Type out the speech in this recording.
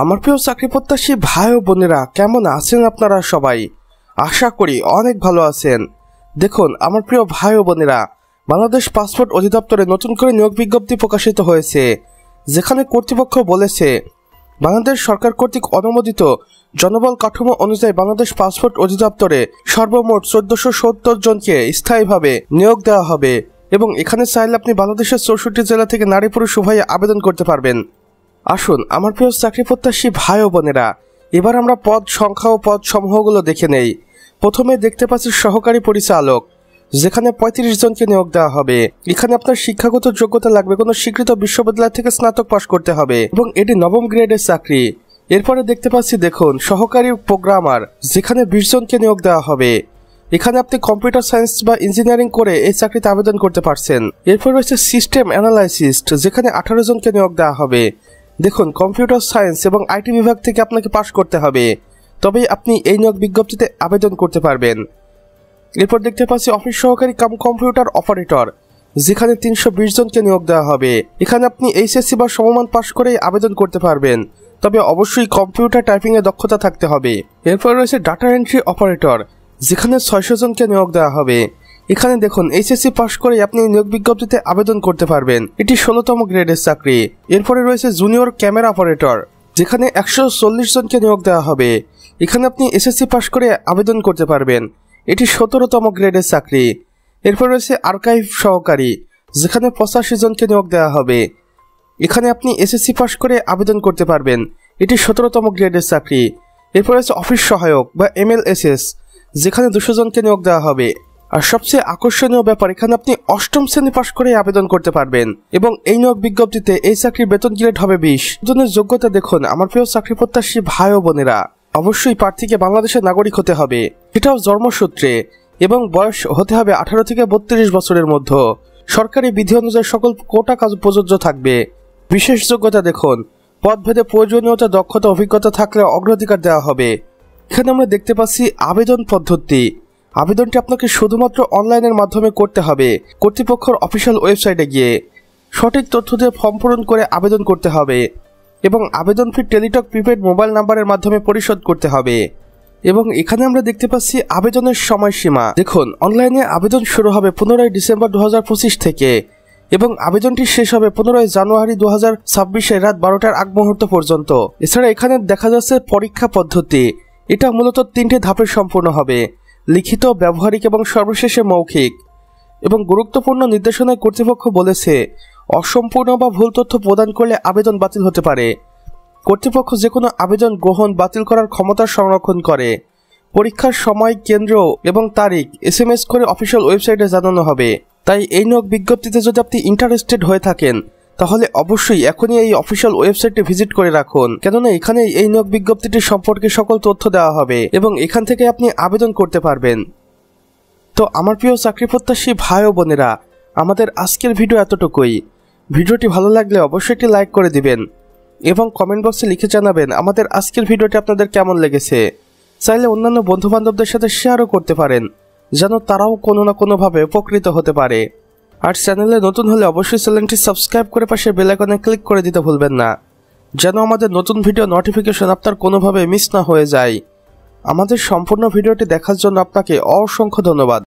আমার প্রিয় চাকরি প্রত্যাশী ভাই ও বোনেরা, কেমন আছেন আপনারা সবাই? আশা করি অনেক ভালো আছেন। দেখুন আমার প্রিয় ভাই ও বোনেরা, বাংলাদেশ পাসপোর্ট অধিদপ্তরে নতুন করে নিয়োগ বিজ্ঞপ্তি প্রকাশিত হয়েছে, যেখানে কর্তৃপক্ষ বলেছে বাংলাদেশ সরকার কর্তৃক অনুমোদিত জনবল কাঠামো অনুযায়ী বাংলাদেশ পাসপোর্ট অধিদপ্তরে সর্বমোট 1470 জনকে স্থায়ীভাবে নিয়োগ দেওয়া হবে এবং এখানে চাইলে আপনি বাংলাদেশের 64 জেলা থেকে নারী পুরুষ উভয়ে আবেদন করতে পারবেন। আসুন আমার প্রিয় চাকরি প্রত্যাশী ভাই ও বোনেরা, এবার আমরা পদ সংখ্যা ও পদ সমূহগুলো দেখে নেই। প্রথমে দেখতে পাচ্ছি সহকারী পরিচালক, যেখানে 35 জনকে নিয়োগ দেওয়া হবে। এখানে আপনার শিক্ষাগত যোগ্যতা লাগবে, কোনো স্বীকৃত বিশ্ববিদ্যালয় থেকে স্নাতক পাশ করতে হবে এবং এটি 9ম গ্রেডের চাকরি। এরপরে দেখতে পাচ্ছি দেখুন সহকারী প্রোগ্রামার, যেখানে 20 জনকে নিয়োগ দেওয়া হবে। এখানে আপনি কম্পিউটার সায়েন্স বা ইঞ্জিনিয়ারিং করে এই চাকরিতে আবেদন করতে পারছেন। এরপর রয়েছে সিস্টেম অ্যানালাইসিস্ট, যেখানে 18 জনকে নিয়োগ দেওয়া হবে। দেখুন কম্পিউটার সায়েন্স এবং আইটি বিভাগ থেকে আপনাকে পাশ করতে হবে, তবেই আপনি এই নিয়োগ বিজ্ঞপ্তিতে আবেদন করতে পারবেন। এরপর দেখতে পাচ্ছি অফিস সহকারী কাম কম্পিউটার অপারেটর, যেখানে 320 জনকে নিয়োগ দেওয়া হবে। এখানে আপনি এইচএসসি বা সমমান পাশ করেই আবেদন করতে পারবেন, তবে অবশ্যই কম্পিউটার টাইপিংয়ে দক্ষতা থাকতে হবে। এরপর রয়েছে ডাটা এন্ট্রি অপারেটর, যেখানে 600 জনকে নিয়োগ দেওয়া হবে। এখানে দেখুন এইচএসসি পাশ করে আপনি নিয়োগ বিজ্ঞপ্তিতে আবেদন করতে পারবেন, এটি 16তম গ্রেডের চাকরি। এরপরে রয়েছে জুনিয়র ক্যামেরা অপারেটর, যেখানে 140 জনকে নিয়োগ দেওয়া হবে। এখানে আপনি এসএসসি পাশ করে আবেদন করতে পারবেন, এটি 17তম গ্রেডের চাকরি। এরপর রয়েছে আর্কাইভ সহকারী, যেখানে 85 জনকে নিয়োগ দেওয়া হবে। এখানে আপনি এসএসসি পাশ করে আবেদন করতে পারবেন, এটি 17তম গ্রেডের চাকরি। এরপর রয়েছে অফিস সহায়ক বা এমএলএসএস, যেখানে 200 জনকে নিয়োগ দেওয়া হবে। আর সবচেয়ে আকর্ষণীয় ব্যাপার, এখানে আপনি 8ম শ্রেণী পাশ করে আবেদন করতে পারবেন এবং এই নিয়োগ বিজ্ঞপ্তিতে এই চাকরির বেতন গ্রেড হবে 20 জনের। যোগ্যতা দেখুন আমার প্রিয় চাকরি প্রত্যাশী ভাই ও বোনেরা, অবশ্যই প্রার্থীকে বাংলাদেশের নাগরিক হতে হবে, এটাও জন্মসূত্রে, এবং বয়স হতে হবে 18 থেকে 32 বছরের মধ্যে। সরকারি বিধি অনুযায়ী সকল কোটা কাজ প্রযোজ্য থাকবে। বিশেষ যোগ্যতা দেখুন, পদভেদে প্রয়োজনীয়তা, দক্ষতা, অভিজ্ঞতা থাকলে অগ্রাধিকার দেওয়া হবে। এখানে আমরা দেখতে পাচ্ছি আবেদন পদ্ধতি। আবেদনটি আপনাকে শুধুমাত্র অনলাইনের মাধ্যমে করতে হবে, কর্তৃপক্ষের অফিসিয়াল ওয়েবসাইটে গিয়ে সঠিক তথ্য দিয়ে ফর্ম পূরণ করে আবেদন করতে হবে এবং আবেদন ফি টেলিটক প্রিপেড মোবাইল নাম্বারের মাধ্যমে পরিশোধ করতে হবে। এবং এখানে আমরা দেখতে পাচ্ছি আবেদনের সময়সীমা। দেখুন অনলাইনে আবেদন শুরু হবে 15 ডিসেম্বর 2025 থেকে এবং আবেদনটি শেষ হবে 15 জানুয়ারি 2026 রাত 12টার আগ মুহূর্ত পর্যন্ত। এছাড়া এখানে দেখা যাচ্ছে পরীক্ষা পদ্ধতি, এটা মূলত 3টে ধাপে সম্পূর্ণ হবে: লিখিত, ব্যবহারিক এবং সর্বশেষে মৌখিক। এবং গুরুত্বপূর্ণ নির্দেশনায় কর্তৃপক্ষ বলেছে অসম্পূর্ণ বা ভুল তথ্য প্রদান করলে আবেদন বাতিল হতে পারে। কর্তৃপক্ষ যে কোনো আবেদন গ্রহণ বাতিল করার ক্ষমতা সংরক্ষণ করে। পরীক্ষার সময়, কেন্দ্র এবং তারিখ SMS করে অফিসিয়াল ওয়েবসাইটে জানানো হবে। তাই এই নিয়োগ বিজ্ঞপ্তিতে যদি আপনি ইন্টারেস্টেড হয়ে থাকেন, তাহলে অবশ্যই এখনই এই অফিসিয়াল ওয়েবসাইটে ভিজিট করে রাখুন, কেননা এখানে এই নিয়োগ বিজ্ঞপ্তিটি সম্পর্কে সকল তথ্য দেওয়া হবে এবং এখান থেকে আপনি আবেদন করতে পারবেন। তো আমার প্রিয় চাকরি প্রত্যাশী ভাই ও বোনেরা, আমাদের আজকের ভিডিও এতটুকুই। ভিডিওটি ভালো লাগলে অবশ্যই একটি লাইক করে দিবেন এবং কমেন্ট বক্সে লিখে জানাবেন আমাদের আজকের ভিডিওটি আপনাদের কেমন লেগেছে। চাইলে অন্যান্য বন্ধু বান্ধবদের সাথে শেয়ারও করতে পারেন, যেন তারাও কোনো না কোনোভাবে উপকৃত হতে পারে। আর চ্যানেলে নতুন হলে অবশ্যই চ্যানেলটি সাবস্ক্রাইব করে পাশে বেল আইকনে ক্লিক করে দিতে ভুলবেন না, যেন আমাদের নতুন ভিডিও নোটিফিকেশন আপনার কোনোভাবে মিস না হয়ে যায়। আমাদের সম্পূর্ণ ভিডিওটি দেখার জন্য আপনাকে অসংখ্য ধন্যবাদ।